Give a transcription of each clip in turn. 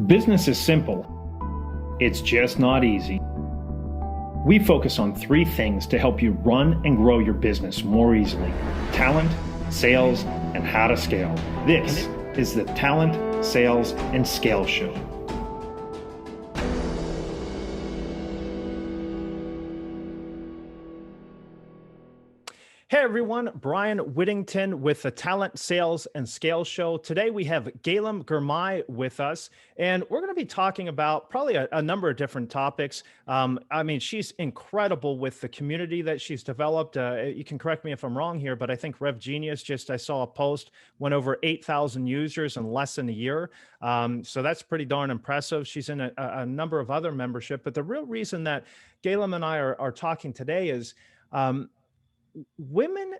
Business is simple. It's just not easy. We focus on three things to help you run and grow your business more easily: talent, sales, and how to scale. This is the Talent, Sales, and Scale Show. Hey everyone, Bryan Whittington with the Talent, Sales, and Scale Show. Today we have Galem Girmay with us, and we're going to be talking about probably a number of different topics. She's incredible with the community that she's developed. You can correct me if I'm wrong here, but I think RevGenius, I saw a post, went over 8,000 users in less than a year. So that's pretty darn impressive. She's in a number of other membership, but the real reason that Galem and I are talking today is women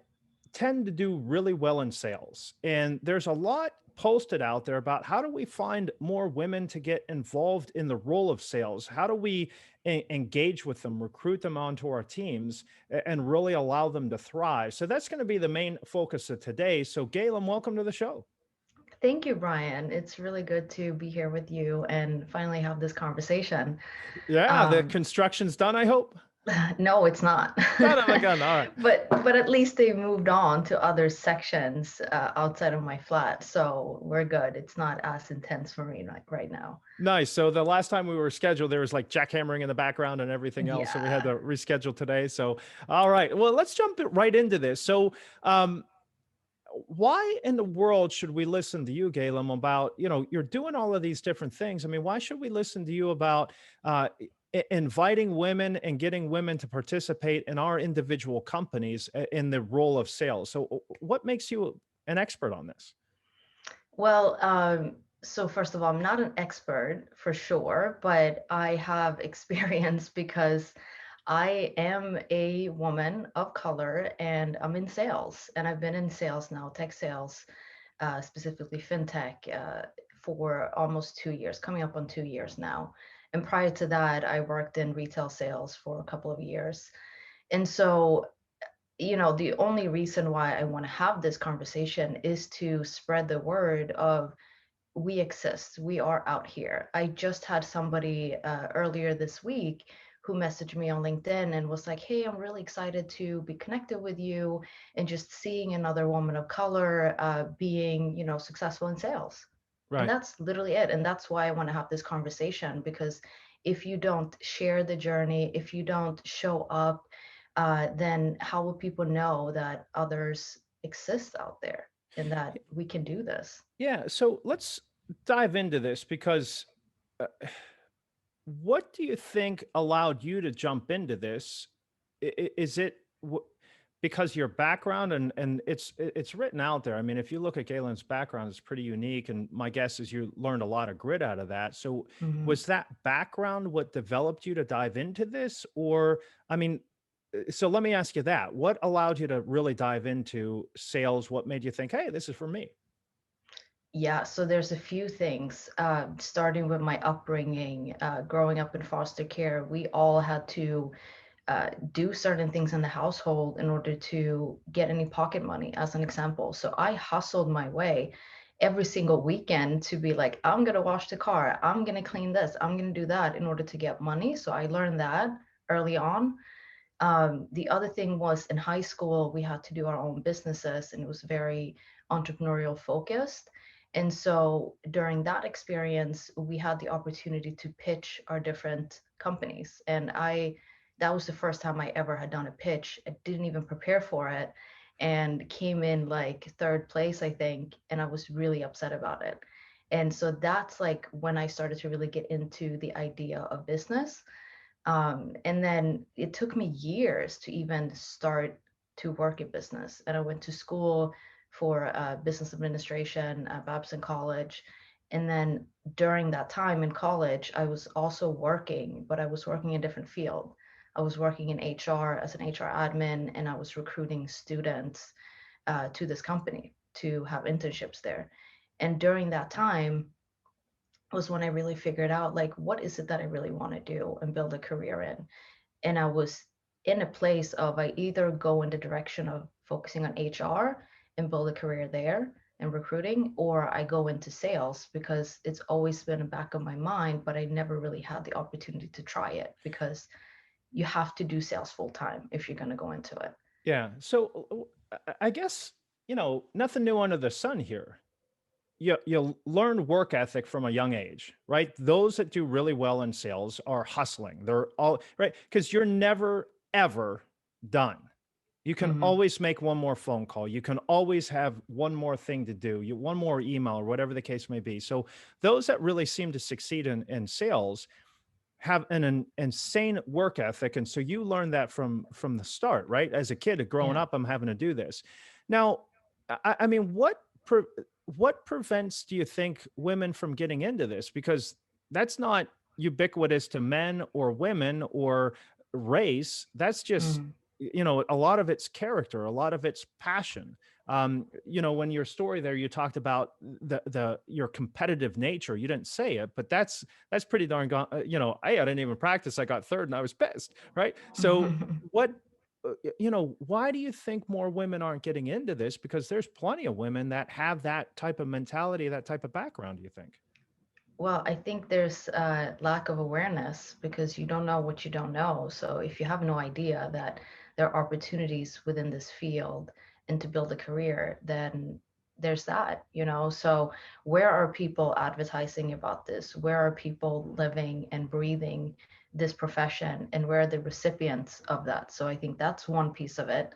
tend to do really well in sales. And there's a lot posted out there about how do we find more women to get involved in the role of sales? How do we engage with them, recruit them onto our teams, and really allow them to thrive? So that's going to be the main focus of today. So Galem, welcome to the show. Thank you, Bryan. It's really good to be here with you and finally have this conversation. Yeah, the construction's done, I hope. No, it's not. Son of a gun. All right. But at least they moved on to other sections outside of my flat, so we're good. It's not as intense for me right now. Nice. So the last time we were scheduled, there was like jackhammering in the background and everything else. So we had to reschedule today. So, all right. Well, let's jump right into this. So, why in the world should we listen to you, Galem, about, you're doing all of these different things? I mean, why should we listen to you about inviting women and getting women to participate in our individual companies in the role of sales? So what makes you an expert on this? Well, so first of all, I'm not an expert for sure, but I have experience because I am a woman of color and I'm in sales, and I've been in sales now, tech sales, specifically fintech, for almost 2 years, coming up on 2 years now. And prior to that, I worked in retail sales for a couple of years. And so, the only reason why I want to have this conversation is to spread the word of we exist, we are out here. I just had somebody earlier this week who messaged me on LinkedIn and was like, hey, I'm really excited to be connected with you and just seeing another woman of color being, successful in sales. Right. And that's literally it. And that's why I want to have this conversation, because if you don't share the journey, if you don't show up, then how will people know that others exist out there and that we can do this? Yeah. So let's dive into this because what do you think allowed you to jump into this? Is it because your background and it's written out there? I mean, if you look at Galen's background, it's pretty unique, and my guess is you learned a lot of grit out of that. So was that background what developed you to dive into this? Or, so let me ask you that. What allowed you to really dive into sales? What made you think, hey, this is for me? Yeah, so there's a few things, starting with my upbringing, growing up in foster care. We all had to do certain things in the household in order to get any pocket money, as an example. So I hustled my way every single weekend to be like, I'm going to wash the car, I'm going to clean this, I'm going to do that in order to get money. So I learned that early on. The other thing was in high school, we had to do our own businesses, and it was very entrepreneurial focused. And so during that experience, we had the opportunity to pitch our different companies. And that was the first time I ever had done a pitch. I didn't even prepare for it and came in like third place, I think. And I was really upset about it. And so that's like when I started to really get into the idea of business. And then it took me years to even start to work in business. And I went to school for business administration at Babson College. And then during that time in college, I was also working, but I was working in a different field. I was working in HR as an HR admin, and I was recruiting students to this company to have internships there. And during that time was when I really figured out, like, what is it that I really want to do and build a career in? And I was in a place of I either go in the direction of focusing on HR and build a career there, and recruiting, or I go into sales because it's always been in the back of my mind, but I never really had the opportunity to try it because you have to do sales full time if you're going to go into it. Yeah. So I guess, nothing new under the sun here. You learn work ethic from a young age, right? Those that do really well in sales are hustling. They're all right because you're never ever done. You can Hmm. always make one more phone call. You can always have one more thing to do, one more email or whatever the case may be. So those that really seem to succeed in sales have an insane work ethic, and so you learn that from the start, right? As a kid growing Yeah. up, I'm having to do this. Now, I mean, what prevents, do you think, women from getting into this? Because that's not ubiquitous to men or women or race. That's just, Mm. a lot of it's character, a lot of it's passion. When your story there, you talked about the your competitive nature. You didn't say it, but that's pretty darn gone. Hey, I didn't even practice. I got third and I was pissed. Right. So what, why do you think more women aren't getting into this? Because there's plenty of women that have that type of mentality, that type of background, do you think? Well, I think there's a lack of awareness because you don't know what you don't know. So if you have no idea that there are opportunities within this field and to build a career, then there's that. So where are people advertising about this? Where are people living and breathing this profession? And where are the recipients of that? So I think that's one piece of it.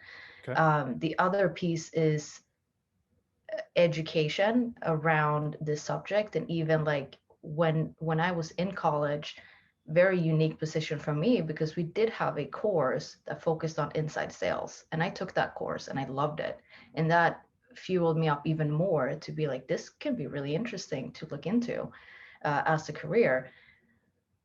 Okay. The other piece is education around this subject. And even like when I was in college, very unique position for me because we did have a course that focused on inside sales, and I took that course and I loved it, and that fueled me up even more to be like, this can be really interesting to look into as a career.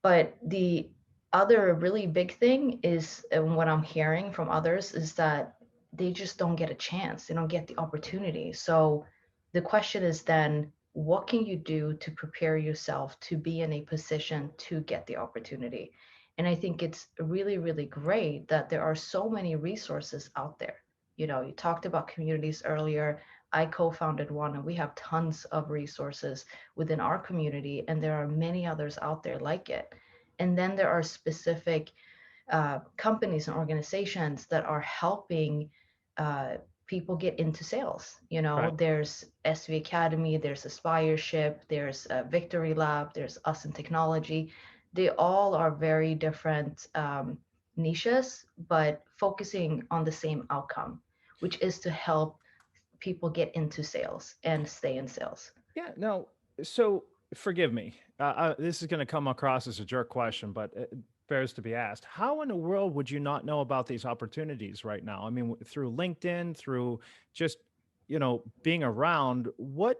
But the other really big thing is, and what I'm hearing from others is that they just don't get a chance. They don't get the opportunity. So the question is then, what can you do to prepare yourself to be in a position to get the opportunity? And I think it's really, really great that there are so many resources out there. You talked about communities earlier. I co-founded one, and we have tons of resources within our community, and there are many others out there like it. And then there are specific companies and organizations that are helping uh, people get into sales. Right. There's SV Academy, there's Aspireship, there's Victory Lab, there's Us in Technology. They all are very different niches, but focusing on the same outcome, which is to help people get into sales and stay in sales. Yeah. No. So forgive me. This is going to come across as a jerk question, but it bears to be asked. How in the world would you not know about these opportunities right now? I mean, through LinkedIn, through just, being around. What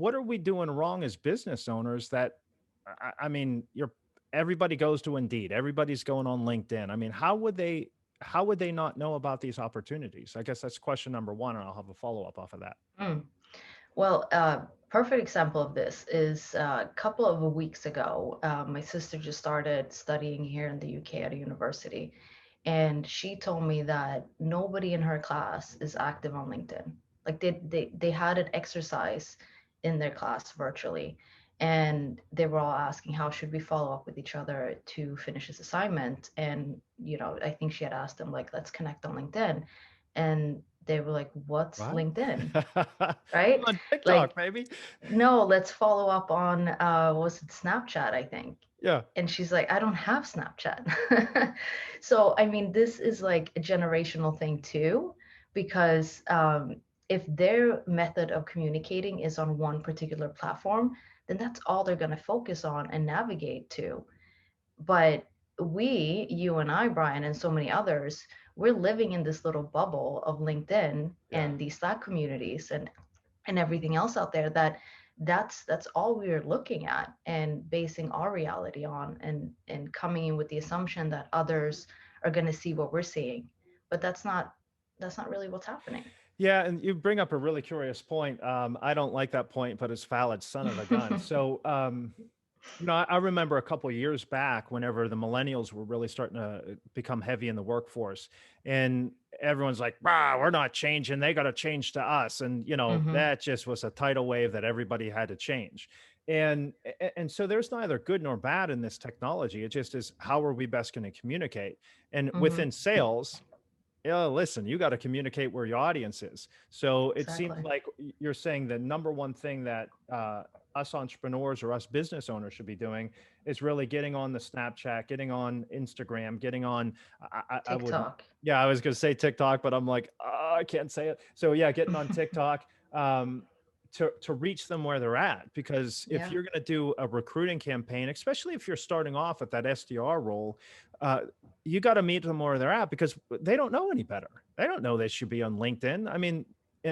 are we doing wrong as business owners that, I mean, everybody goes to Indeed. Everybody's going on LinkedIn. I mean, how would they not know about these opportunities? I guess that's question number one, and I'll have a follow up off of that. Mm. Well, perfect example of this is a couple of weeks ago. My sister just started studying here in the UK at a university, and she told me that nobody in her class is active on LinkedIn. Like they had an exercise in their class virtually, and they were all asking how should we follow up with each other to finish this assignment. And I think she had asked them like, let's connect on LinkedIn, and they were like, what's What? LinkedIn? I'm Right? on TikTok, Like, baby. no, let's follow up on what was it, Snapchat, I think. Yeah. And she's like, I don't have Snapchat. So I mean, this is like a generational thing too, because if their method of communicating is on one particular platform, then that's all they're going to focus on and navigate to. But we, you and I, Brian, and so many others, we're living in this little bubble of LinkedIn Yeah. and these Slack communities and everything else out there, that's all we're looking at and basing our reality on, and coming in with the assumption that others are going to see what we're seeing, but that's not really what's happening. Yeah, and you bring up a really curious point. I don't like that point, but it's valid, son of a gun. So, I remember a couple of years back, whenever the millennials were really starting to become heavy in the workforce, and everyone's like, "Rah, we're not changing. They got to change to us." And, Mm-hmm. that just was a tidal wave that everybody had to change. And so there's neither good nor bad in this technology. It just is, how are we best going to communicate? And Mm-hmm. within sales, yeah, listen, you got to communicate where your audience is. So it seems Exactly. like you're saying the number one thing that us entrepreneurs or us business owners should be doing is really getting on the Snapchat, getting on Instagram, getting on, I would, TikTok. yeah, I was going to say TikTok, but I'm like, I can't say it. So yeah, getting on TikTok. To reach them where they're at, because if Yeah. you're going to do a recruiting campaign, especially if you're starting off at that SDR role, uh, you got to meet them where they're at, because they don't know any better. They don't know they should be on LinkedIn. I mean,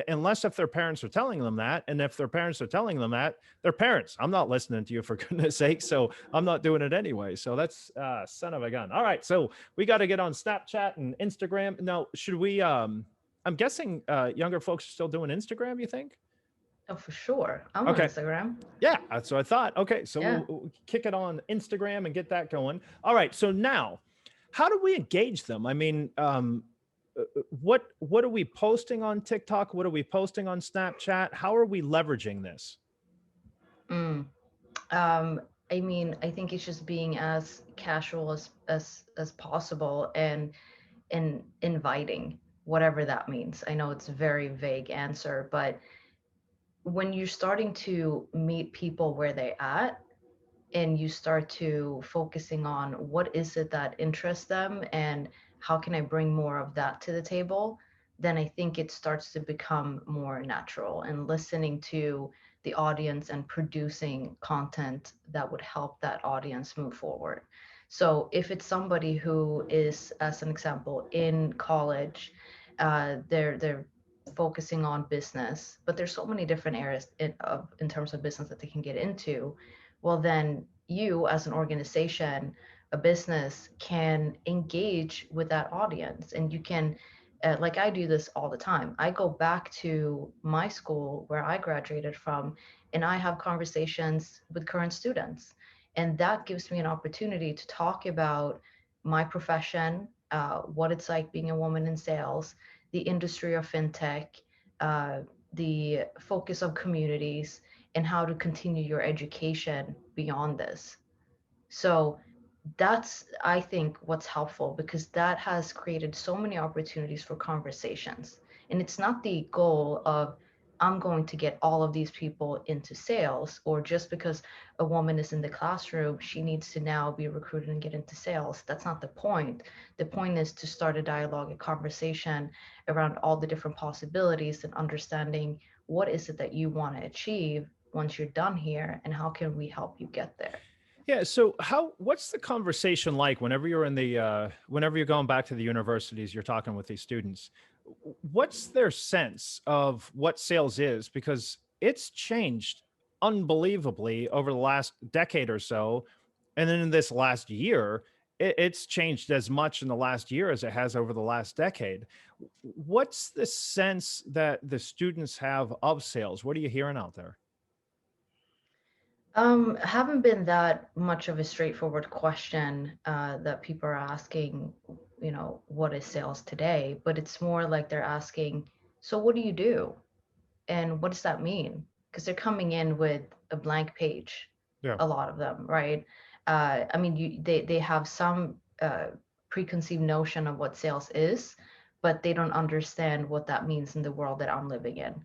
unless if their parents are telling them that, and if their parents are telling them that, their parents. I'm not listening to you, for goodness sake. So I'm not doing it anyway. So that's son of a gun. All right, so we got to get on Snapchat and Instagram. Now, should we? I'm guessing younger folks are still doing Instagram. You think? Oh, for sure. I'm on Okay. Instagram. Yeah, that's what I thought. Okay, so Yeah. we'll kick it on Instagram and get that going. All right, so now, how do we engage them? I mean, what are we posting on TikTok? What are we posting on Snapchat? How are we leveraging this? Mm. Um, I mean, I think it's just being as casual as possible and inviting, whatever that means. I know it's a very vague answer, but when you're starting to meet people where they at, and you start to focusing on what is it that interests them and how can I bring more of that to the table, then I think it starts to become more natural, and listening to the audience and producing content that would help that audience move forward. So if it's somebody who is, as an example, in college, they're focusing on business, but there's so many different areas in terms of business that they can get into. Well, then you, as an organization, a business, can engage with that audience, and you can, like I do this all the time. I go back to my school where I graduated from, and I have conversations with current students. And that gives me an opportunity to talk about my profession, what it's like being a woman in sales, the industry of fintech, uh, the focus of communities, and how to continue your education beyond this. So that's, I think, what's helpful, because that has created so many opportunities for conversations. And it's not the goal of, I'm going to get all of these people into sales, or just because a woman is in the classroom, she needs to now be recruited and get into sales. That's not the point. The point is to start a dialogue, a conversation around all the different possibilities, and understanding what is it that you want to achieve once you're done here, and how can we help you get there. Yeah. So what's the conversation like whenever you're in the, whenever you're going back to the universities, you're talking with these students? What's their sense of what sales is? Because it's changed unbelievably over the last decade or so. And then in this last year, it's changed as much in the last year as it has over the last decade. What's the sense that the students have of sales? What are you hearing out there? Haven't been that much of a straightforward question that people are asking, what is sales today? But it's more like they're asking, so what do you do? And what does that mean? Because they're coming in with a blank page, Yeah. a lot of them, right? I mean, they have some preconceived notion of what sales is, but they don't understand what that means in the world that I'm living in.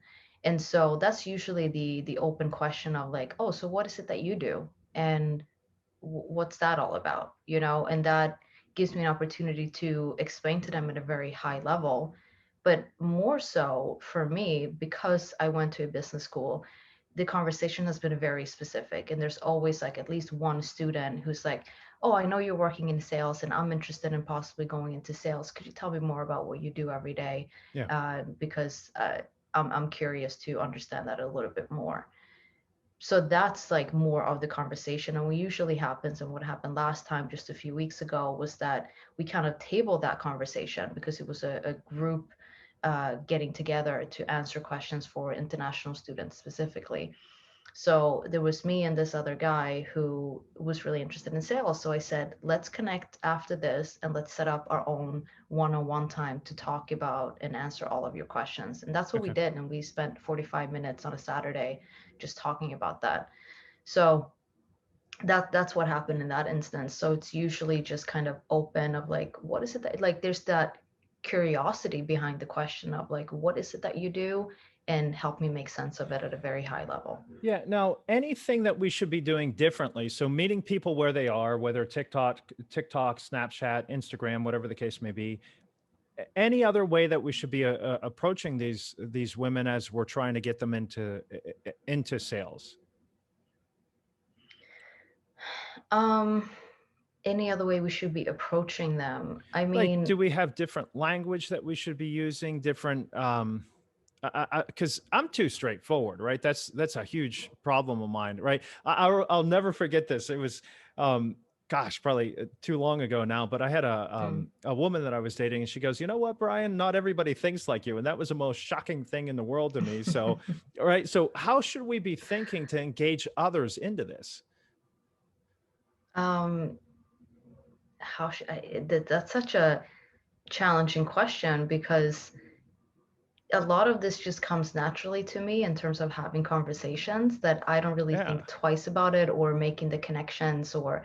And so that's usually the open question of like, oh, so what is it that you do? And what's that all about? And that gives me an opportunity to explain to them at a very high level. But more so for me, because I went to a business school, the conversation has been very specific, and there's always like at least one student who's like, oh, I know you're working in sales and I'm interested in possibly going into sales. Could you tell me more about what you do every day? Yeah. Because I'm curious to understand that a little bit more. So that's like more of the conversation. And what usually happens, and what happened last time just a few weeks ago, was that we kind of tabled that conversation because it was a group getting together to answer questions for international students specifically. So there was me and this other guy who was really interested in sales. So I said, let's connect after this and let's set up our own one-on-one time to talk about and answer all of your questions. And that's what we Okay. did. And we spent 45 minutes on a Saturday just talking about that. So that's what happened in that instance. So it's usually just kind of open of like, what is it that, like, there's that curiosity behind the question of like, what is it that you do, and help me make sense of it at a very high level. Yeah. Now, anything that we should be doing differently? So meeting people where they are, whether TikTok, Snapchat, Instagram, whatever the case may be. Any other way that we should be approaching these women as we're trying to get them into sales? Um, any other way we should be approaching them? I Like, mean, do we have different language that we should be using? Different, because I'm too straightforward, right? That's a huge problem of mine, right? I'll never forget this. It was, gosh, probably too long ago now, but I had mm, a woman that I was dating, and she goes, "You know what, Brian? Not everybody thinks like you," and that was the most shocking thing in the world to me. So, all right, so how should we be thinking to engage others into this? um, how should that's such a challenging question, because a lot of this just comes naturally to me in terms of having conversations that I don't really Yeah. think twice about it, or making the connections, or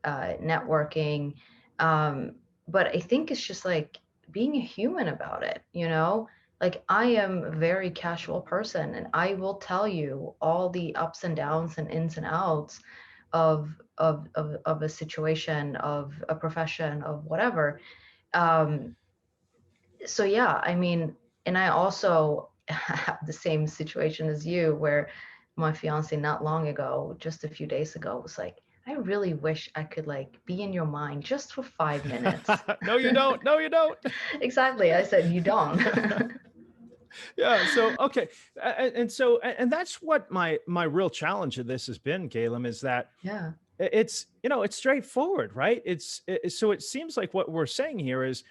networking. Um, but I think it's just like being a human about it, you know? Like, I am a very casual person, and I will tell you all the ups and downs and ins and outs of a situation, of a profession, of whatever. Um, so yeah, I mean, and I also have the same situation as you, where my fiance not long ago, just a few days ago, was like, I really wish I could like be in your mind just for 5 minutes. No, you don't. No, you don't. Exactly. I said, you don't. Yeah. So okay, and so and that's what my real challenge of this has been, Galem, is that Yeah. it's, it's straightforward, right? So it seems like what we're saying here is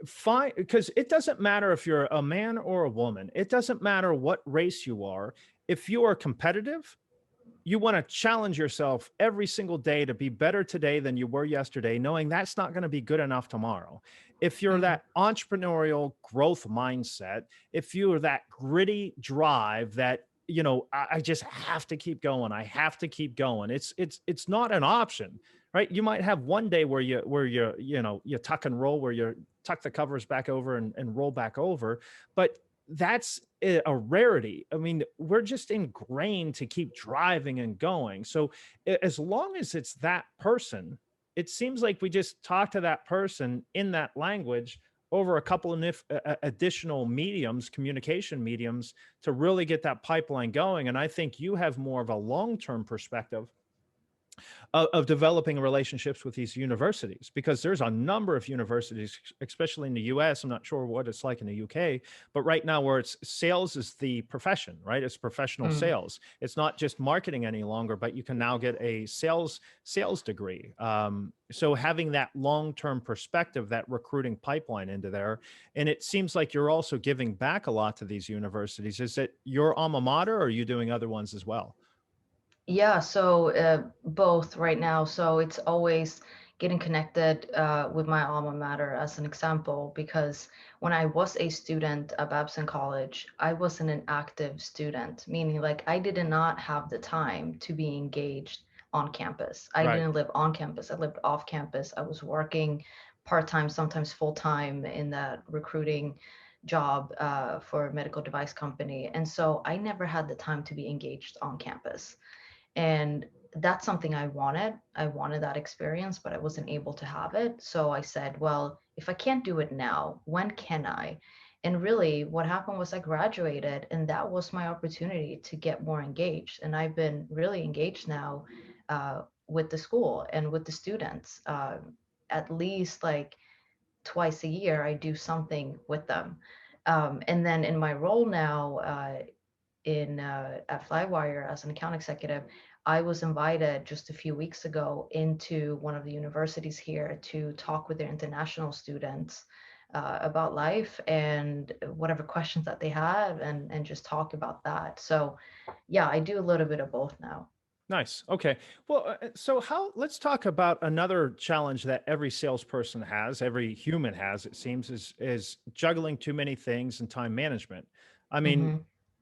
fine, because it doesn't matter if you're a man or a woman. It doesn't matter what race you are. If you are competitive, you want to challenge yourself every single day to be better today than you were yesterday, knowing that's not going to be good enough tomorrow. If you're Mm, that entrepreneurial growth mindset, if you're that gritty drive that, I just have to keep going. I have to keep going. It's not an option, right? You might have one day where you tuck and roll, where you tuck the covers back over and roll back over, but that's a rarity. I mean, we're just ingrained to keep driving and going. So as long as it's that person, it seems like we just talk to that person in that language over a couple of additional mediums, communication mediums, to really get that pipeline going. And I think you have more of a long-term perspective of developing relationships with these universities, because there's a number of universities, especially in the US. I'm not sure what it's like in the UK, but right now, where it's sales is the profession, right? It's professional mm. sales. It's not just marketing any longer, but you can now get a sales degree. So having that long-term perspective, that recruiting pipeline into there, and it seems like you're also giving back a lot to these universities. Is it your alma mater, or are you doing other ones as well? Yeah, so both right now. So it's always getting connected with my alma mater, as an example, because when I was a student at Babson College, I wasn't an active student, meaning like I did not have the time to be engaged on campus. I Right. didn't live on campus. I lived off campus. I was working part-time, sometimes full-time, in that recruiting job for a medical device company. And so I never had the time to be engaged on campus. And that's something I wanted. I wanted that experience, but I wasn't able to have it. So I said, well, if I can't do it now, when can I? And really, what happened was I graduated, and that was my opportunity to get more engaged. And I've been really engaged now with the school and with the students. At least like twice a year, I do something with them. And then in my role now, in at Flywire as an account executive, I was invited just a few weeks ago into one of the universities here to talk with their international students about life and whatever questions that they have, and just talk about that. So yeah, I do a little bit of both now. Nice. Okay. Well, so let's talk about another challenge that every salesperson has, every human has, it seems, is juggling too many things and time management. I mean, Hmm.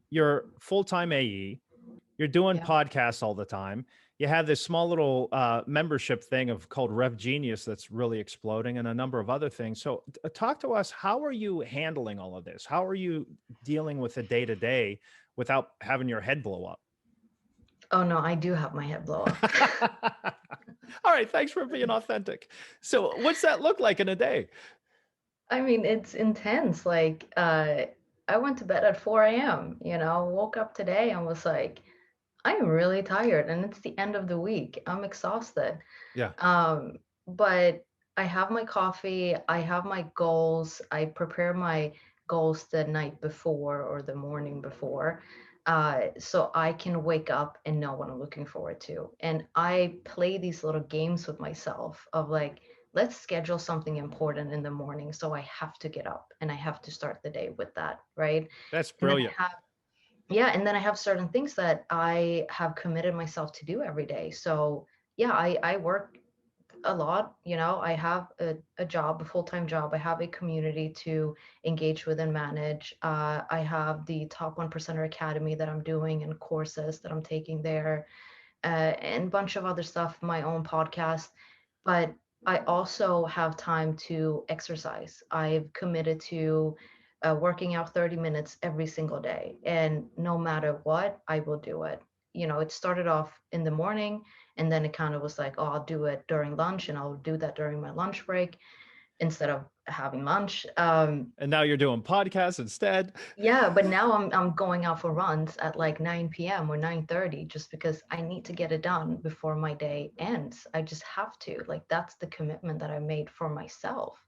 you're full-time AE, you're doing Yeah. podcasts all the time. You have this small little membership thing of called RevGenius that's really exploding, and a number of other things. So, talk to us. How are you handling all of this? How are you dealing with the day to day without having your head blow up? Oh no, I do have my head blow up. All right, thanks for being authentic. So, what's that look like in a day? I mean, it's intense. Like, I went to bed at 4 a.m., woke up today and was like, I'm really tired and it's the end of the week. I'm exhausted. Yeah, Um, but I have my coffee, I have my goals, I prepare my goals the night before or the morning before. So I can wake up and know what I'm looking forward to. And I play these little games with myself of like, let's schedule something important in the morning. So I have to get up and I have to start the day with that. Right. that's And then brilliant. yeah, and then I have certain things that I have committed myself to do every day. So yeah, I work a lot. I have a job, a full-time job. I have a community to engage with and manage. I have the Top 1% Academy that I'm doing and courses that I'm taking there, and a bunch of other stuff, my own podcast. But I also have time to exercise. I've committed to working out 30 minutes every single day. And no matter what, I will do it. It started off in the morning, and then it kind of was like, oh, I'll do it during lunch, and I'll do that during my lunch break instead of having lunch. And now you're doing podcasts instead. Yeah, but now I'm going out for runs at like 9 p.m. or 9:30 just because I need to get it done before my day ends. I just have to. Like that's the commitment that I made for myself.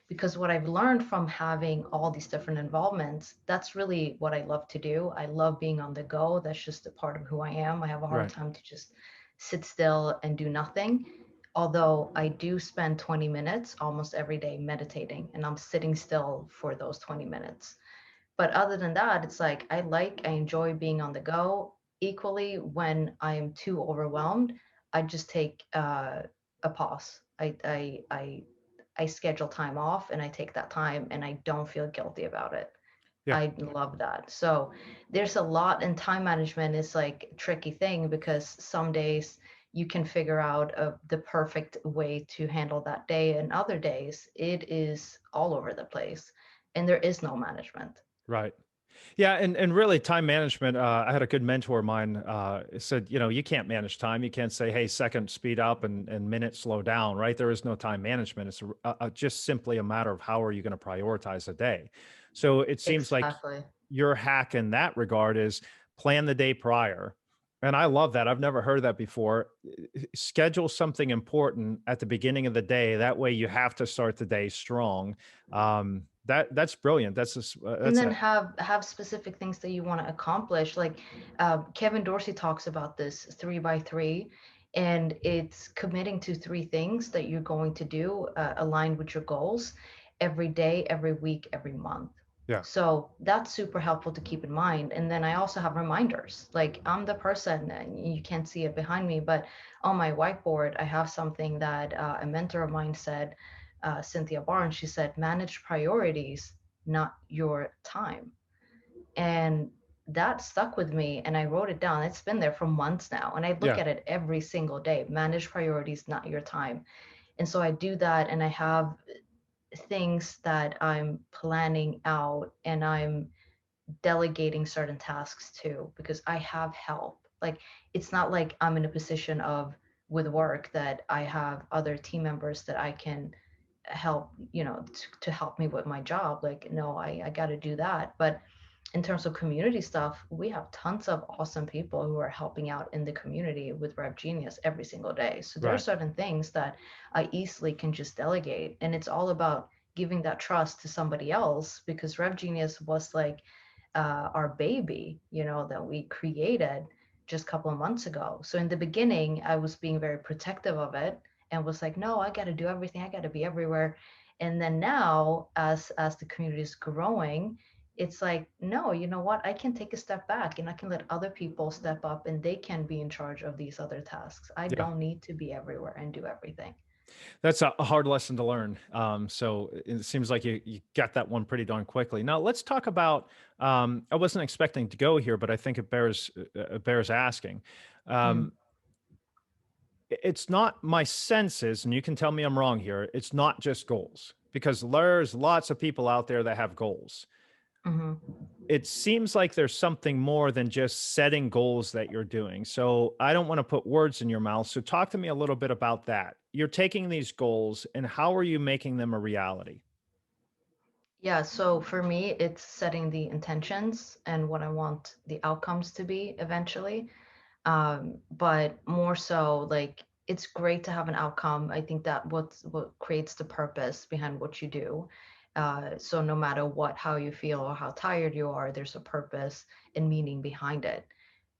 Because what I've learned from having all these different involvements, that's really what I love to do. I love being on the go. That's just a part of who I am. I have a hard Right. time to just sit still and do nothing. Although I do spend 20 minutes almost every day meditating, and I'm sitting still for those 20 minutes. But other than that, it's like I enjoy being on the go. Equally, when I am too overwhelmed, I just take a pause. I schedule time off and I take that time and I don't feel guilty about it. Yeah. I love that. So there's a lot, and time management is like a tricky thing because some days you can figure out the perfect way to handle that day, and other days it is all over the place and there is no management. Right. Yeah, and really time management. I had a good mentor of mine said, you can't manage time. You can't say, hey, second speed up and minute slow down. Right? There is no time management. It's just simply a matter of how are you going to prioritize a day. So it seems like Exactly. your hack in that regard is plan the day prior. And I love that. I've never heard that before. Schedule something important at the beginning of the day. That way, you have to start the day strong. That's brilliant. And That's then a have specific things that you want to accomplish. Like Kevin Dorsey talks about this 3 by 3, and it's committing to 3 things that you're going to do aligned with your goals every day, every week, every month. yeah. So that's super helpful to keep in mind. And then I also have reminders. Like I'm the person, and you can't see it behind me, but on my whiteboard, I have something that a mentor of mine said, Cynthia Barnes. She said, manage priorities, not your time. And that stuck with me and I wrote it down. It's been there for months now. And I look Yeah. at it every single day. Manage priorities, not your time. And so I do that, and I have things that I'm planning out and I'm delegating certain tasks to because I have help. Like it's not like I'm in a position of with work that I have other team members that I can help, to help me with my job. Like, no, I got to do that. But in terms of community stuff, we have tons of awesome people who are helping out in the community with RevGenius every single day. So there are Right. certain things that I easily can just delegate. And it's all about giving that trust to somebody else because RevGenius was like our baby, that we created just a couple of months ago. So in the beginning, I was being very protective of it and was like, no, I got to do everything. I got to be everywhere. And then now, as the community is growing, it's like, no, you know what? I can take a step back and I can let other people step up and they can be in charge of these other tasks. I Yeah. don't need to be everywhere and do everything. That's a hard lesson to learn. So it seems like you got that one pretty darn quickly. Now let's talk about. I wasn't expecting to go here, but I think it bears asking. Mm, Um, it's not my senses, and you can tell me I'm wrong here. It's not just goals because there's lots of people out there that have goals. mhm. It seems like there's something more than just setting goals that you're doing. So I don't want to put words in your mouth. So talk to me a little bit about that. You're taking these goals and how are you making them a reality? Yeah, so for me, it's setting the intentions and what I want the outcomes to be eventually. But more so, like, it's great to have an outcome. I think that what creates the purpose behind what you do. So no matter what, how you feel or how tired you are, there's a purpose and meaning behind it.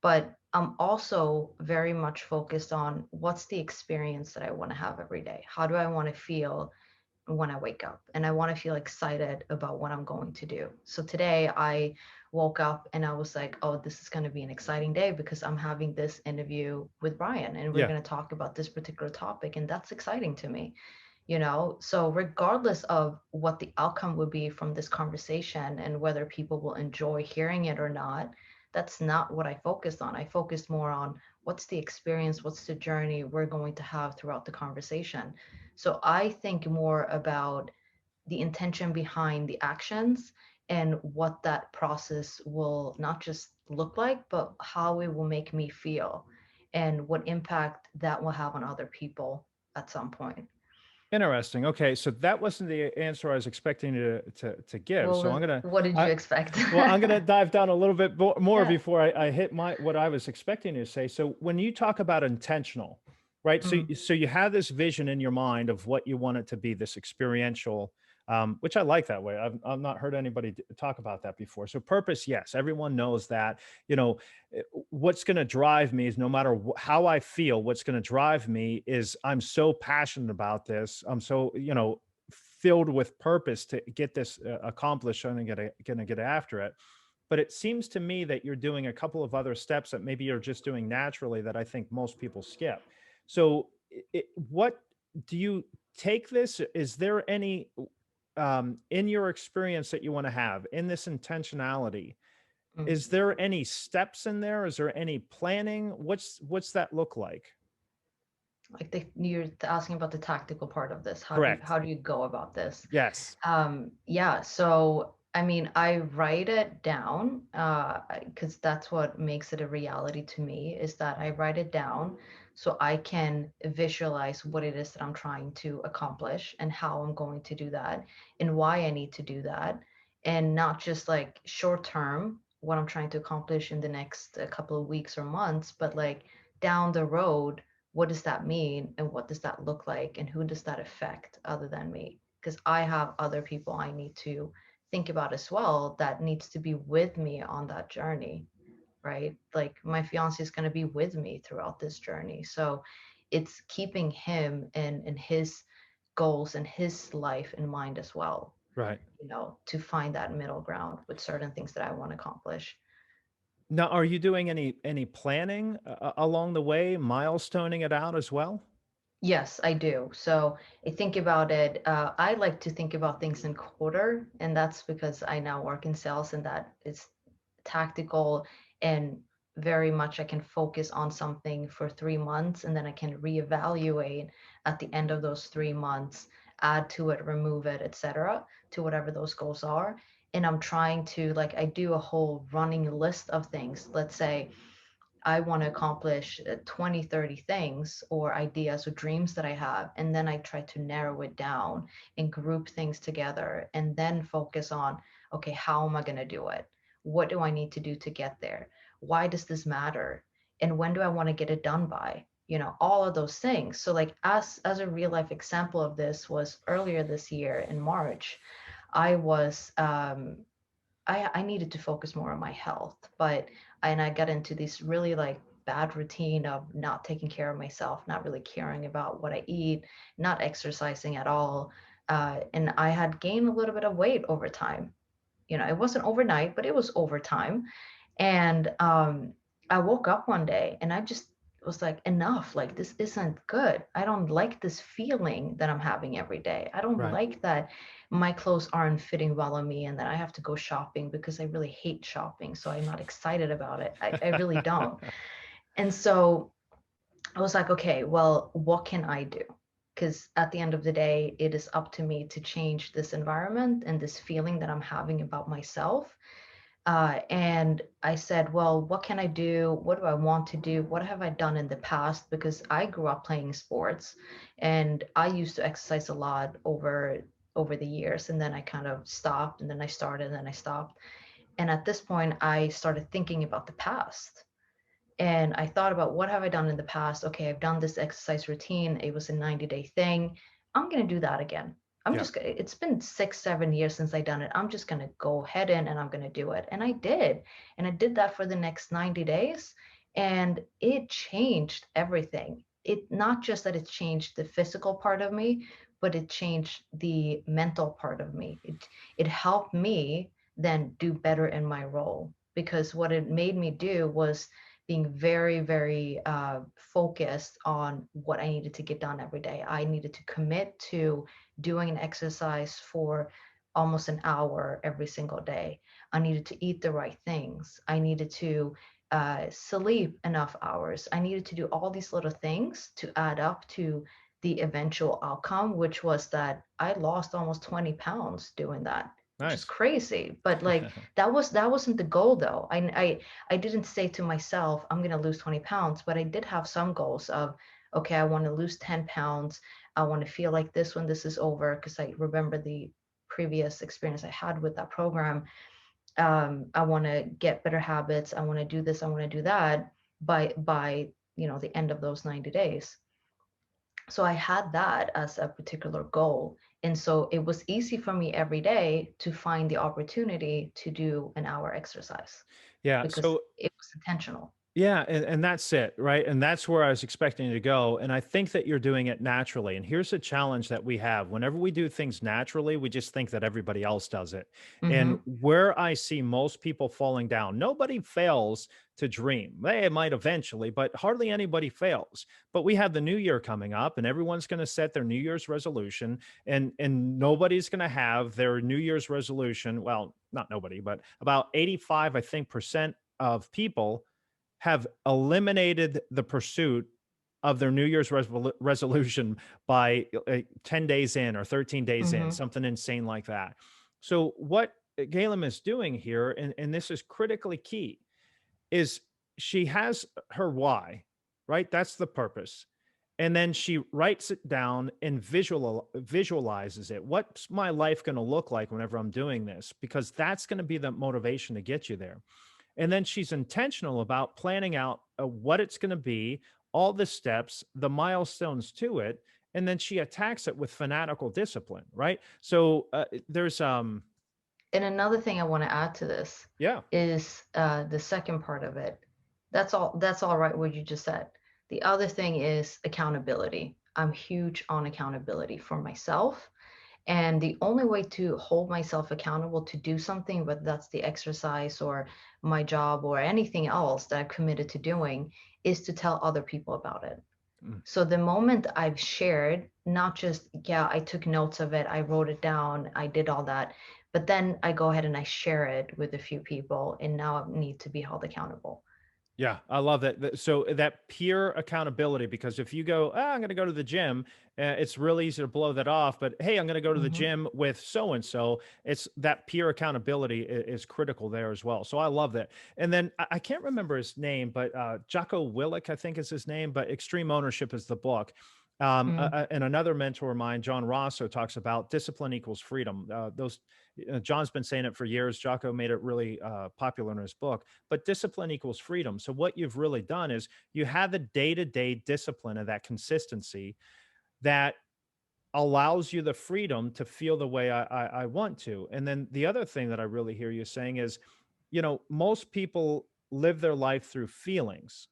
But I'm also very much focused on what's the experience that I want to have every day. How do I want to feel when I wake up, and I want to feel excited about what I'm going to do. So today I woke up and I was like, oh, this is going to be an exciting day because I'm having this interview with Bryan and we're Yeah. going to talk about this particular topic. And that's exciting to me, you know? So, regardless of what the outcome would be from this conversation and whether people will enjoy hearing it or not, that's not what I focused on. I focused more on what's the experience, what's the journey we're going to have throughout the conversation. So I think more about the intention behind the actions and what that process will not just look like, but how it will make me feel and what impact that will have on other people at some point. Interesting. Okay, so that wasn't the answer I was expecting to give. So What did you I expect? I'm gonna dive down a little bit more Yeah. before I hit my what I was expecting to say. So when you talk about intentional, right? So Mm. so you have this vision in your mind of what you want it to be, this experiential, which I like that way. I've not heard anybody talk about that before. So purpose, yes, everyone knows that. You know, what's going to drive me is no matter how I feel, what's going to drive me is I'm so passionate about this. I'm so, filled with purpose to get this accomplished and going to get after it. But it seems to me that you're doing a couple of other steps that maybe you're just doing naturally that I think most people skip. So, what do you take this? Is there any in your experience that you want to have in this intentionality? Is Mm. there any steps in there? Is there any planning? What's that look like? Like you're asking about the tactical part of this. Correct. How do you go about this? Yes. Yeah, so I mean, I write it down because that's what makes it a reality to me is that I write it down so I can visualize what it is that I'm trying to accomplish and how I'm going to do that and why I need to do that. And not just like short term, what I'm trying to accomplish in the next couple of weeks or months, but like down the road, what does that mean and what does that look like and who does that affect other than me? Because I have other people I need to think about as well that needs to be with me on that journey, right? Like my fiance is going to be with me throughout this journey. So it's keeping him and his goals and his life in mind as well, Right. you know, to find that middle ground with certain things that I want to accomplish. Now, are you doing any planning along the way, milestoning it out as well? Yes, I do. So I think about it. I like to think about things in quarter, and that's because I now work in sales, and that is tactical and very much I can focus on something for 3 months, and then I can reevaluate at the end of those 3 months, add to it, remove it, etc., to whatever those goals are. And I'm trying to like I do a whole running list of things. Let's say I want to accomplish 20, 30 things or ideas or dreams that I have. And then I try to narrow it down and group things together and then focus on, okay, how am I going to do it? What do I need to do to get there? Why does this matter? And when do I want to get it done by? You know, all of those things. So like as a real life example of this was earlier this year in March, I was I needed to focus more on my health, but and I got into this really like bad routine of not taking care of myself, not really caring about what I eat, not exercising at all, And I had gained a little bit of weight over time. It wasn't overnight, but it was over time. And I woke up one day and I just was like, enough. Like, this isn't good. I don't like this feeling that I'm having every day. I don't Right. like that my clothes aren't fitting well on me and that I have to go shopping because I really hate shopping. So I'm not excited about it. I really don't. And so I was like, okay, well, what can I do? Because at the end of the day, it is up to me to change this environment and this feeling that I'm having about myself. And I said, well, what can I do? What do I want to do? What have I done in the past? Because I grew up playing sports and I used to exercise a lot over the years. And then I kind of stopped and then I started and then I stopped. And at this point, I started thinking about the past. And I thought about what have I done in the past? Okay, I've done this exercise routine. It was a 90-day thing. I'm going to do that again. Yeah. It's been 6, 7 years since I done it. I'm just going to go head in and I'm going to do it. And I did. And I did that for the next 90 days. And it changed everything. It not just that it changed the physical part of me, but it changed the mental part of me. It helped me then do better in my role because what it made me do was being very, very focused on what I needed to get done every day. I needed to commit to doing an exercise for almost an hour every single day. I needed to eat the right things. I needed to sleep enough hours. I needed to do all these little things to add up to the eventual outcome, which was that I lost almost 20 pounds doing that, which is Nice. crazy. But like that wasn't the goal though. I didn't say to myself, I'm gonna lose 20 pounds, but I did have some goals of, okay, I want to lose 10 pounds. I want to feel like this when this is over, because I remember the previous experience I had with that program. I want to get better habits. I want to do this. I want to do that by the end of those 90 days. So I had that as a particular goal. And so it was easy for me every day to find the opportunity to do an hour exercise Yeah. because So it was intentional. yeah, and that's it, right? And that's where I was expecting you to go. And I think that you're doing it naturally. And here's the challenge that we have. Whenever we do things naturally, we just think that everybody else does it. And Hmm. where I see most people falling down, nobody fails to dream. They might eventually, but hardly anybody fails. But we have the new year coming up, and everyone's going to set their New Year's resolution, and nobody's going to have their New Year's resolution. Well, not nobody, but about 85, I think, percent of people have eliminated the pursuit of their New Year's resolution by 10 days in or 13 days in, Hmm. something insane like that. So, what Galem is doing here, and this is critically key, is she has her why, right? That's the purpose. And then she writes it down and visualizes it. What's my life going to look like whenever I'm doing this? Because that's going to be the motivation to get you there. And then she's intentional about planning out what it's going to be, all the steps, the milestones to it, and then she attacks it with fanatical discipline, right? So there's And another thing I want to add to this yeah. is the second part of it. That's all right what you just said. The other thing is accountability. I'm huge on accountability for myself. And the only way to hold myself accountable to do something, whether that's the exercise or my job or anything else that I've committed to doing, is to tell other people about it. Mm. So the moment I've shared, not just, yeah, I took notes of it, I wrote it down, I did all that, but then I go ahead and I share it with a few people, and now I need to be held accountable. Yeah, I love that. So that peer accountability, because if you go, I'm going to go to the gym, it's really easy to blow that off. But hey, I'm going to go to the Hmm. gym with so and so. It's that peer accountability is critical there as well. So I love that. And then I can't remember his name, but Jocko Willick, I think is his name. But Extreme Ownership is the book. And another mentor of mine, John Rosso, talks about discipline equals freedom. Those John's been saying it for years. Jocko made it really popular in his book. But discipline equals freedom. So what you've really done is you have the day-to-day discipline of that consistency that allows you the freedom to feel the way I want to. And then the other thing that I really hear you saying is, most people live their life through feelings.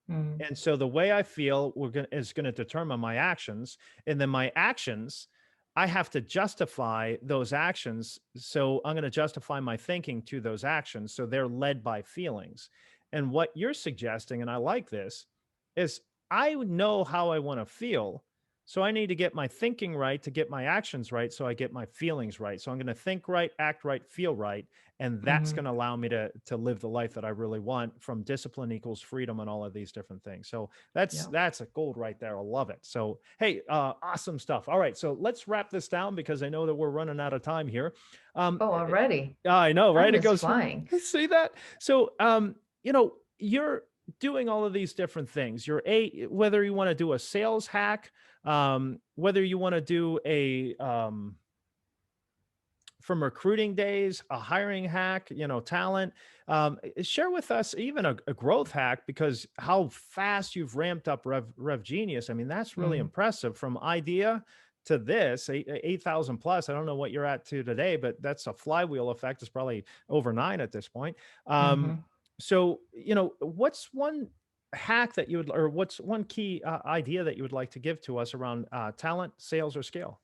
Mm. And so the way I feel is going to determine my actions, and then my actions I have to justify those actions. So I'm going to justify my thinking to those actions. So they're led by feelings. And what you're suggesting, and I like this, is I know how I want to feel. So I need to get my thinking right to get my actions right. So I get my feelings right. So I'm going to think right, act right, feel right. And that's Hmm. going to allow me to live the life that I really want, from discipline equals freedom and all of these different things. So Yeah. that's a gold right there. I love it. So hey, awesome stuff. All right, so let's wrap this down because I know that we're running out of time here. Oh, Eh, already. I know, right? Time It is goes. flying. See that? So you're doing all of these different things. You're whether you want to do a sales hack, whether you want to do a from recruiting days, a hiring hack, talent. Share with us even a growth hack, because how fast you've ramped up RevGenius. I mean, that's really Mm-hmm. impressive, from idea to this 8,000 plus. I don't know what you're at to today, but that's a flywheel effect. It's probably over 9 at this point. Mm-hmm. So, what's one hack that you would, or what's one key idea that you would like to give to us around talent, sales, or scale?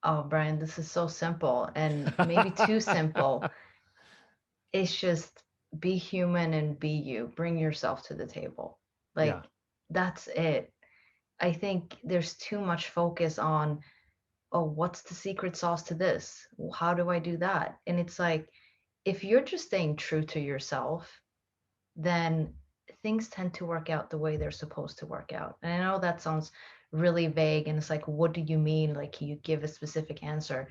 Oh, Brian, this is so simple and maybe too simple. It's just be human and be you. Bring yourself to the table. Yeah. Like, that's it. I think there's too much focus on, oh, what's the secret sauce to this? How do I do that? And it's like, if you're just staying true to yourself, then things tend to work out the way they're supposed to work out. And I know that sounds really vague and it's like, what do you mean? Like, can you give a specific answer?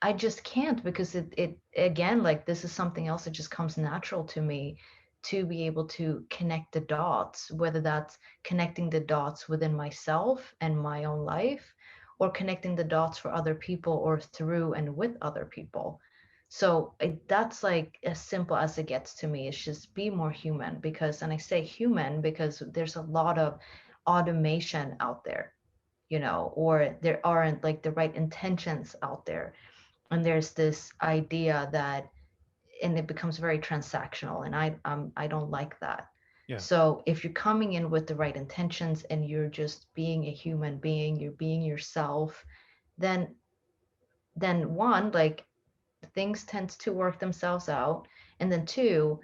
I just can't, because it again, like, this is something else that just comes natural to me, to be able to connect the dots, whether that's connecting the dots within myself and my own life, or connecting the dots for other people or through and with other people. So that's like as simple as it gets to me. It's just be more human, because, and I say human because there's a lot of automation out there, or there aren't like the right intentions out there, and there's this idea that, and it becomes very transactional, and I don't like that. Yeah. So if you're coming in with the right intentions and you're just being a human being, you're being yourself, then one, like, things tend to work themselves out, and then two,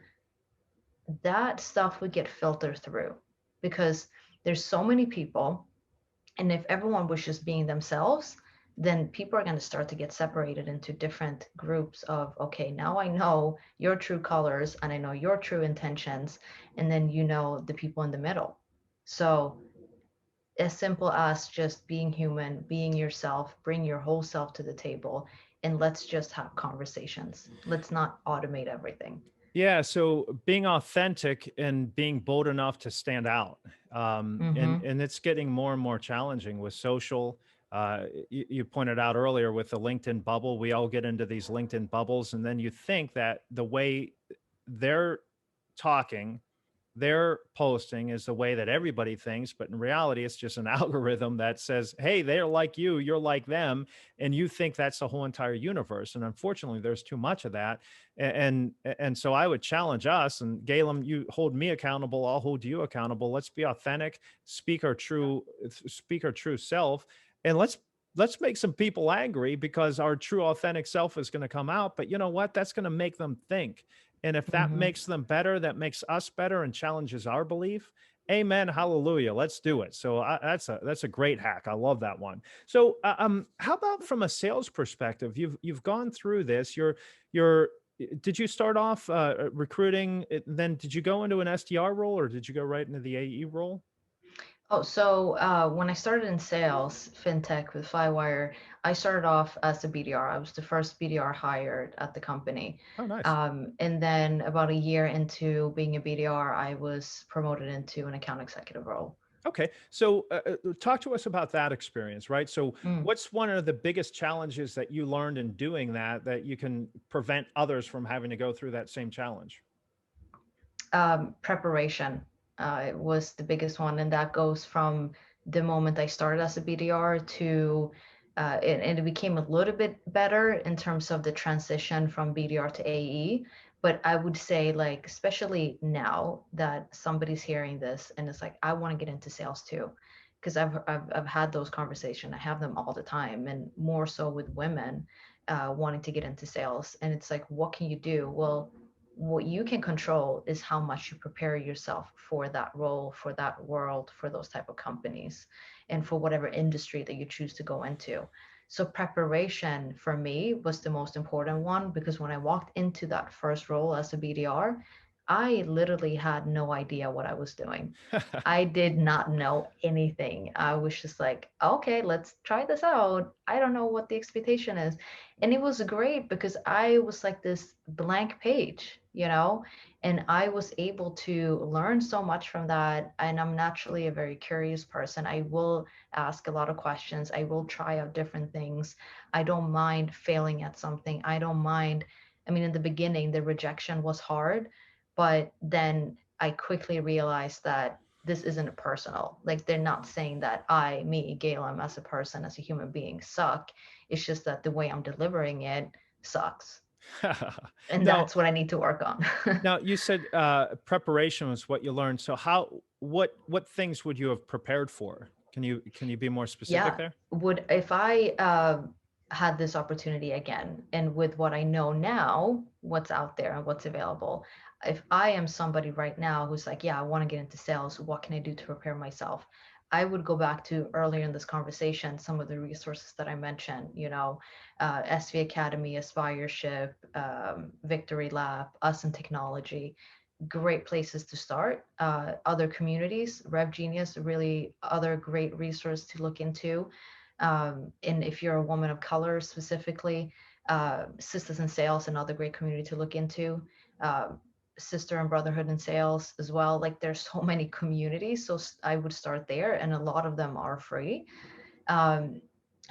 that stuff would get filtered through, because there's so many people. And if everyone was just being themselves, then people are going to start to get separated into different groups of, okay, now I know your true colors and I know your true intentions. And then, the people in the middle. So, as simple as just being human, being yourself, bring your whole self to the table, and let's just have conversations. Let's not automate everything. Yeah, so being authentic and being bold enough to stand out, and Mm-hmm. it's getting more and more challenging with social. You pointed out earlier with the LinkedIn bubble, we all get into these LinkedIn bubbles, and then you think that the way they're talking, they're posting is the way that everybody thinks, but in reality, it's just an algorithm that says, "Hey, they're like you, you're like them," and you think that's the whole entire universe. And unfortunately, there's too much of that. And so I would challenge us, and Galem, you hold me accountable, I'll hold you accountable. Let's be authentic, speak our true self, and let's make some people angry, because our true authentic self is going to come out. But you know what? That's going to make them think. And if that Mm-hmm. makes them better, that makes us better and challenges our belief. Amen. Hallelujah. Let's do it. So that's a great hack. I love that one. So how about from a sales perspective? You've gone through this. You're did you start off recruiting? Then did you go into an SDR role, or did you go right into the AE role? Oh, so when I started in sales, fintech with Flywire, I started off as a BDR. I was the first BDR hired at the company. Oh, nice. And then about a year into being a BDR, I was promoted into an account executive role. Okay. So talk to us about that experience, right? So Mm. what's one of the biggest challenges that you learned in doing that you can prevent others from having to go through that same challenge? Preparation was the biggest one, and that goes from the moment I started as a BDR to, and it became a little bit better in terms of the transition from BDR to AE. But I would say, like, especially now that somebody's hearing this and it's like, I want to get into sales too, because I've had those conversations. I have them all the time, and more so with women wanting to get into sales. And it's like, what can you do? Well, what you can control is how much you prepare yourself for that role, for that world, for those type of companies, and for whatever industry that you choose to go into. So preparation for me was the most important one, because when I walked into that first role as a BDR, I literally had no idea what I was doing. I did not know anything. I was just like, okay, let's try this out. I don't know what the expectation is. And it was great because I was like this blank page, and I was able to learn so much from that. And I'm naturally a very curious person. I will ask a lot of questions. I will try out different things. I don't mind failing at something. I don't mind. I mean, in the beginning, the rejection was hard, but then I quickly realized that this isn't personal. Like, they're not saying that me, Galem, as a person, as a human being, suck. It's just that the way I'm delivering it sucks. And Now, that's what I need to work on. now you said preparation was what you learned. So what things would you have prepared for? Can you be more specific Yeah. there? If I had this opportunity again, and with what I know now, what's out there and what's available, if I am somebody right now who's like, yeah, I want to get into sales, what can I do to prepare myself? I would go back to earlier in this conversation, some of the resources that I mentioned, SV Academy, Aspireship, Victory Lab, Us in Technology, great places to start. Other communities, RevGenius, really other great resource to look into. And if you're a woman of color specifically, Sisters in Sales, another great community to look into. Uh, Sister and Brotherhood in Sales as well. Like, there's so many communities, so I would start there, and a lot of them are free. Um,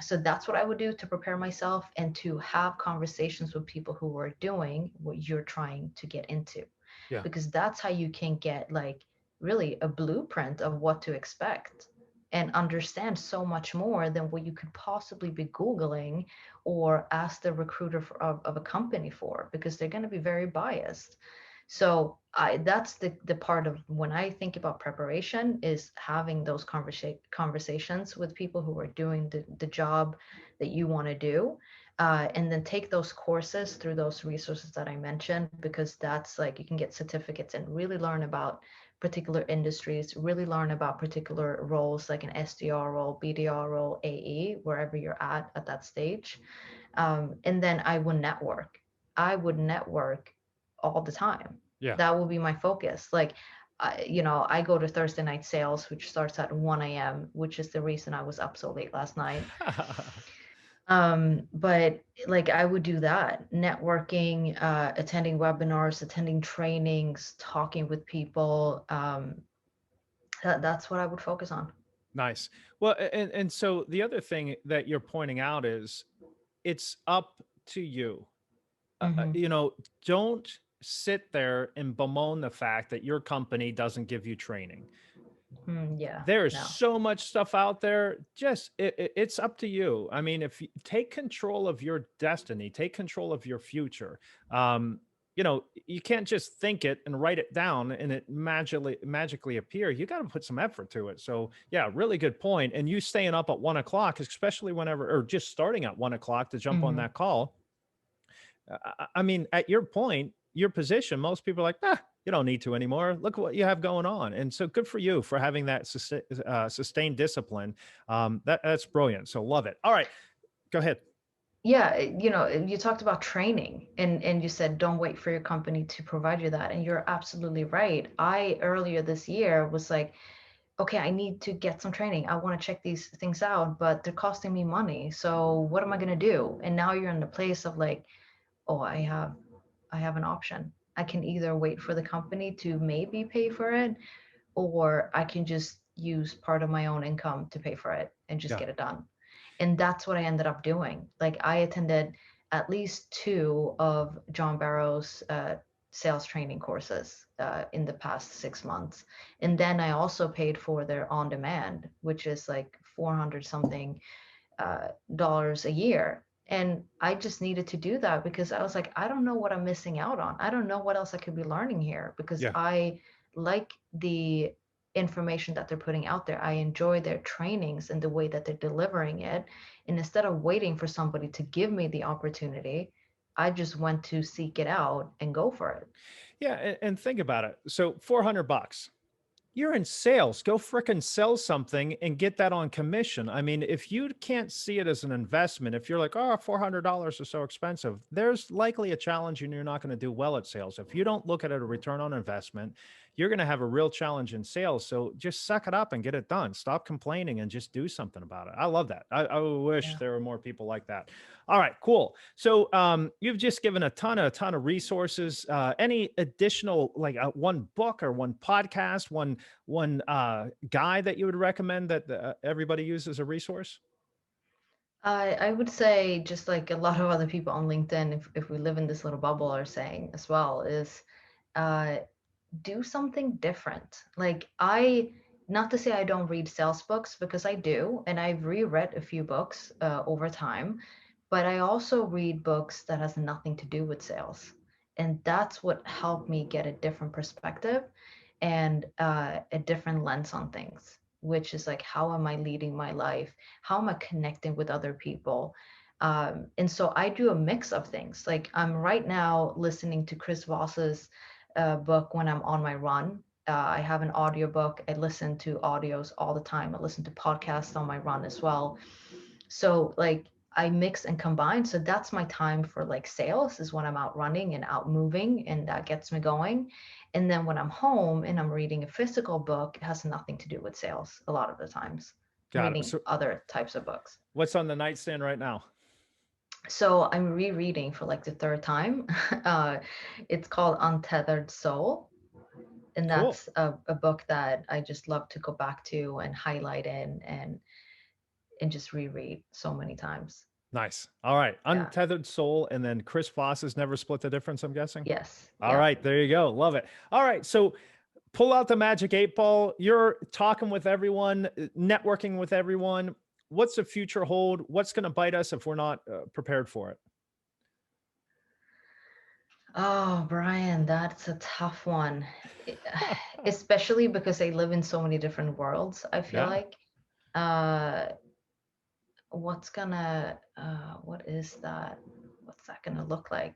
so that's what I would do to prepare myself and to have conversations with people who are doing what you're trying to get into, Yeah. because that's how you can get like really a blueprint of what to expect and understand so much more than what you could possibly be Googling or ask the recruiter of a company for, because they're going to be very biased. So that's the part of when I think about preparation, is having those conversations with people who are doing the job that you want to do, and then take those courses through those resources that I mentioned, because that's like, you can get certificates and really learn about particular industries, really learn about particular roles, like an SDR role, BDR role, AE, wherever you're at that stage. And then I would network all the time. Yeah. That will be my focus. Like, I go to Thursday night sales, which starts at 1 a.m., which is the reason I was up so late last night. But like, I would do that, networking, attending webinars, attending trainings, talking with people. That's what I would focus on. Nice. Well, and so the other thing that you're pointing out is it's up to you. Hmm. You know, don't sit there and bemoan the fact that your company doesn't give you training. Yeah, There's no. so much stuff out there. Just it's up to you. I mean, if you take control of your destiny, take control of your future. You can't just think it and write it down and it magically appear. You got to put some effort to it. So yeah, really good point. And you staying up at 1 o'clock, especially whenever, or just starting at 1 o'clock to jump on Hmm. that call. I mean, at your point, your position, most people are like, you don't need to anymore. Look at what you have going on. And so good for you for having that sustained discipline. That's brilliant. So love it. All right, go ahead. Yeah, you talked about training, and you said don't wait for your company to provide you that, and you're absolutely right. I earlier this year was like, okay, I need to get some training. I want to check these things out, but they're costing me money. So what am I going to do? And now you're in the place of like, oh, I have an option. I can either wait for the company to maybe pay for it, or I can just use part of my own income to pay for it and just Yeah. get it done. And that's what I ended up doing. Like, I attended at least two of John Barrow's sales training courses in the past 6 months. And then I also paid for their on demand, which is like 400 something dollars a year. And I just needed to do that because I was like, I don't know what I'm missing out on. I don't know what else I could be learning here, because Yeah. I like the information that they're putting out there. I enjoy their trainings and the way that they're delivering it. And instead of waiting for somebody to give me the opportunity, I just went to seek it out and go for it. Yeah, and think about it. So $400. You're in sales. Go frickin' sell something and get that on commission. I mean, if you can't see it as an investment, if you're like, oh, $400 is so expensive, there's likely a challenge and you're not going to do well at sales. If you don't look at it a return on investment, you're going to have a real challenge in sales. So just suck it up and get it done. Stop complaining and just do something about it. I love that. I wish Yeah. there were more people like that. All right, cool. So you've just given a ton of resources. Any additional, like one book or one podcast, one guy that you would recommend that everybody uses as a resource? I would say, just like a lot of other people on LinkedIn, if we live in this little bubble, are saying as well, is uh, do something different. Like, not to say I don't read sales books, because I do, and I've reread a few books over time, but I also read books that has nothing to do with sales. And that's what helped me get a different perspective and a different lens on things, which is like, how am I leading my life? How am I connecting with other people? And so I do a mix of things. Like, I'm right now listening to Chris Voss's book when I'm on my run. I have an audiobook. I listen to audios all the time. I listen to podcasts on my run as well. So like, I mix and combine. So that's my time for like sales, is when I'm out running and out moving, and that gets me going. And then when I'm home and I'm reading a physical book, it has nothing to do with sales a lot of the times. I'm Got it. reading So other types of books. what's on the nightstand right now? So I'm rereading for like the third time. uh, it's called Untethered Soul. And Cool. that's a book that I just love to go back to and highlight in and just reread so many times. Nice. All right. Yeah. Untethered Soul. And then Chris Voss has Never Split the Difference, I'm guessing. Yes. All Yeah. right. There you go. Love it. All right. So pull out the magic 8 ball. You're talking with everyone, networking with everyone. What's the future hold? What's going to bite us if we're not prepared for it? Oh, Brian, that's a tough one. E- Especially because they live in so many different worlds, I feel Yeah. like. What is that? What's that gonna look like?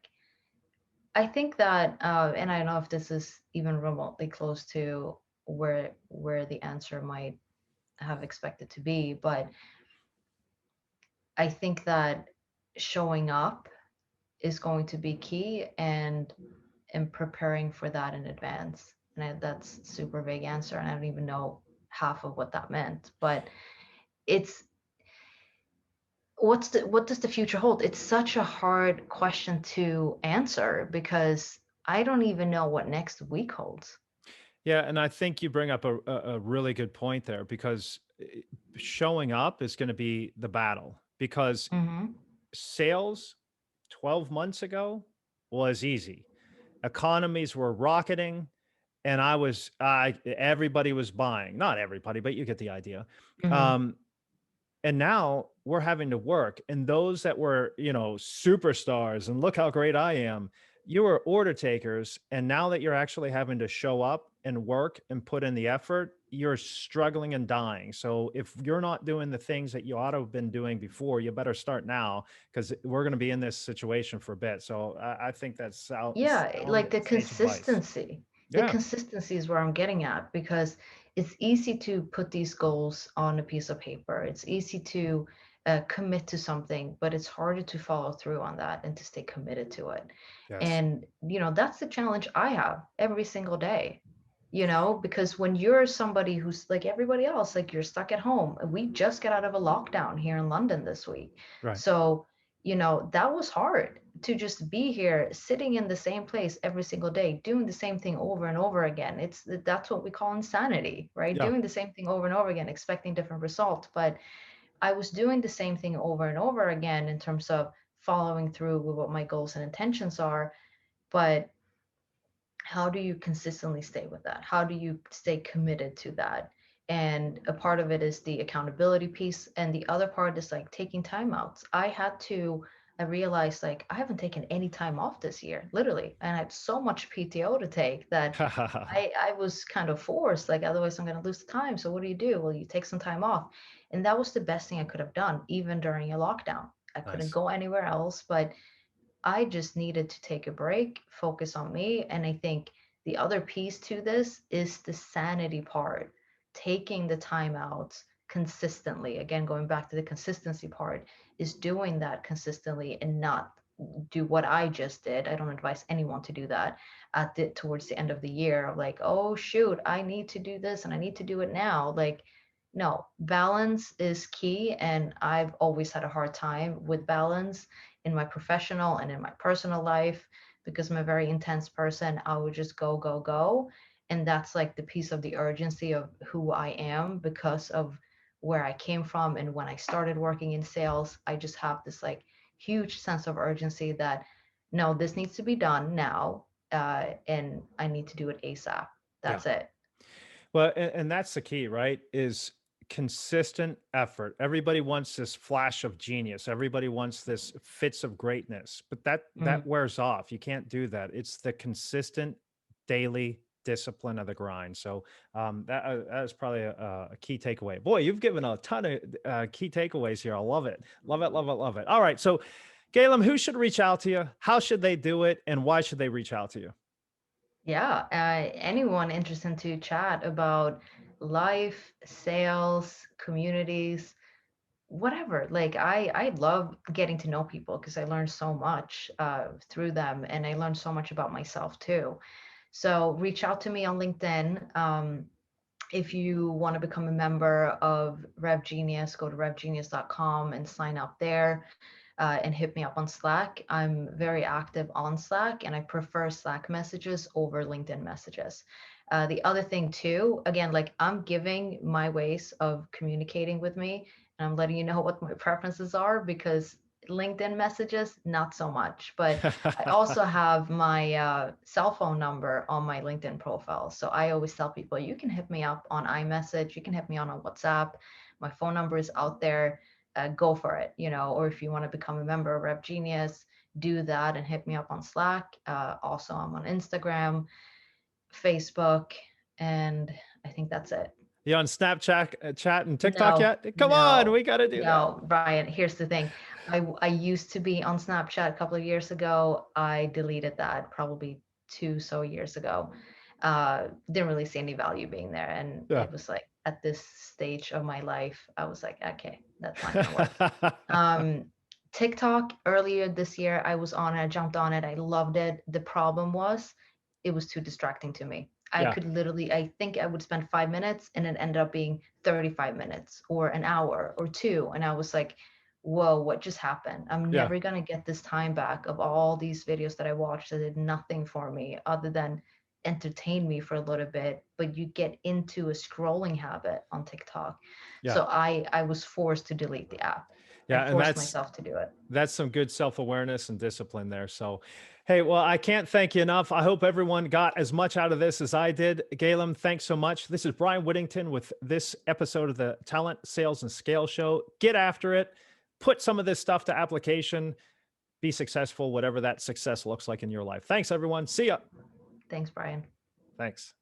I think that, and I don't know if this is even remotely close to where the answer might have expected to be, but I think that showing up is going to be key, and preparing for that in advance. And that's super vague answer, and I don't even know half of what that meant. But it's what does the future hold? It's such a hard question to answer, because I don't even know what next week holds. Yeah. And I think you bring up a really good point there, because showing up is going to be the battle, because Mm-hmm. sales 12 months ago was easy. Economies were rocketing, and everybody was buying. Not everybody, but you get the idea. Mm-hmm. Um, and now we're having to work. And those that were, superstars and look how great I am, you were order takers. And now that you're actually having to show up and work and put in the effort, you're struggling and dying. So if you're not doing the things that you ought to have been doing before, you better start now, because we're going to be in this situation for a bit. So I think that's Yeah, sound like the sage advice. consistency. The Yeah. consistency is where I'm getting at, because it's easy to put these goals on a piece of paper. It's easy to commit to something, but it's harder to follow through on that and to stay committed to it. Yes. And, that's the challenge I have every single day, because when you're somebody who's like everybody else, like, you're stuck at home. We just got out of a lockdown here in London this week. Right. So, that was hard to just be here sitting in the same place every single day, doing the same thing over and over again. That's what we call insanity, right? Yeah. Doing the same thing over and over again, expecting different results. But I was doing the same thing over and over again in terms of following through with what my goals and intentions are. But how do you consistently stay with that? How do you stay committed to that? And a part of it is the accountability piece, and the other part is like taking timeouts. I had to I realized like I haven't taken any time off this year, literally. And I had so much PTO to take that I was kind of forced, like otherwise I'm gonna lose the time. So what do? Well, you take some time off. And that was the best thing I could have done, even during a lockdown. I couldn't Nice. go anywhere else, but I just needed to take a break, focus on me. And I think the other piece to this is the sanity part, taking the time out consistently. Again, going back to the consistency part, is doing that consistently and not do what I just did. I don't advise anyone to do that towards the end of the year of like, oh shoot, I need to do this and I need to do it now. Like, no, balance is key. And I've always had a hard time with balance in my professional and in my personal life because I'm a very intense person. I would just go, go, go. And that's like the piece of the urgency of who I am because of where I came from. And when I started working in sales, I just have this like huge sense of urgency that no, this needs to be done now. And I need to do it ASAP. Yeah. That's it. Well, and that's the key, right? Is consistent effort. Everybody wants this flash of genius. Everybody wants this fits of greatness, but that Mm. wears off. You can't do that. It's the consistent daily discipline of the grind. So that is probably a key takeaway. Boy, you've given a ton of key takeaways here. I love it. Love it. Love it. Love it. All right. So, Galem, who should reach out to you? How should they do it? And why should they reach out to you? Yeah, anyone interested to chat about life, sales, communities, whatever. Like I love getting to know people because I learned so much through them, and I learned so much about myself too. So reach out to me on LinkedIn. If you want to become a member of RevGenius, go to revgenius.com and sign up there and hit me up on Slack. I'm very active on Slack and I prefer Slack messages over LinkedIn messages. The other thing too, again, like I'm giving my ways of communicating with me and I'm letting you know what my preferences are because LinkedIn messages, not so much. But I also have my cell phone number on my LinkedIn profile. So I always tell people you can hit me up on iMessage, you can hit me on WhatsApp. My phone number is out there. Go for it, or if you want to become a member of RevGenius, do that and hit me up on Slack. Also, I'm on Instagram, Facebook, and I think that's it. You on Snapchat, chat, and TikTok No, yet? Come on, no, we got to do that. no, Brian, here's the thing. I used to be on Snapchat a couple of years ago. I deleted that probably 2 years ago. Didn't really see any value being there. And Yeah. it was like at this stage of my life, I was like, okay, that's not gonna work. Um, TikTok earlier this year, I was on it, I jumped on it, I loved it. The problem was it was too distracting to me. I Yeah. could literally, I think I would spend 5 minutes and it ended up being 35 minutes or an hour or two. And I was like, whoa, what just happened? I'm Yeah. never going to get this time back of all these videos that I watched that did nothing for me other than entertain me for a little bit. But you get into a scrolling habit on TikTok. Yeah. So I was forced to delete the app. I Yeah. And forced myself to do it. that's some good self-awareness and discipline there. So, hey, well, I can't thank you enough. I hope everyone got as much out of this as I did. Galem, thanks so much. This is Bryan Whittington with this episode of the Talent, Sales, and Scale Show. Get after it. Put some of this stuff to application. Be successful, whatever that success looks like in your life. Thanks, everyone. See ya. Thanks, Brian. Thanks.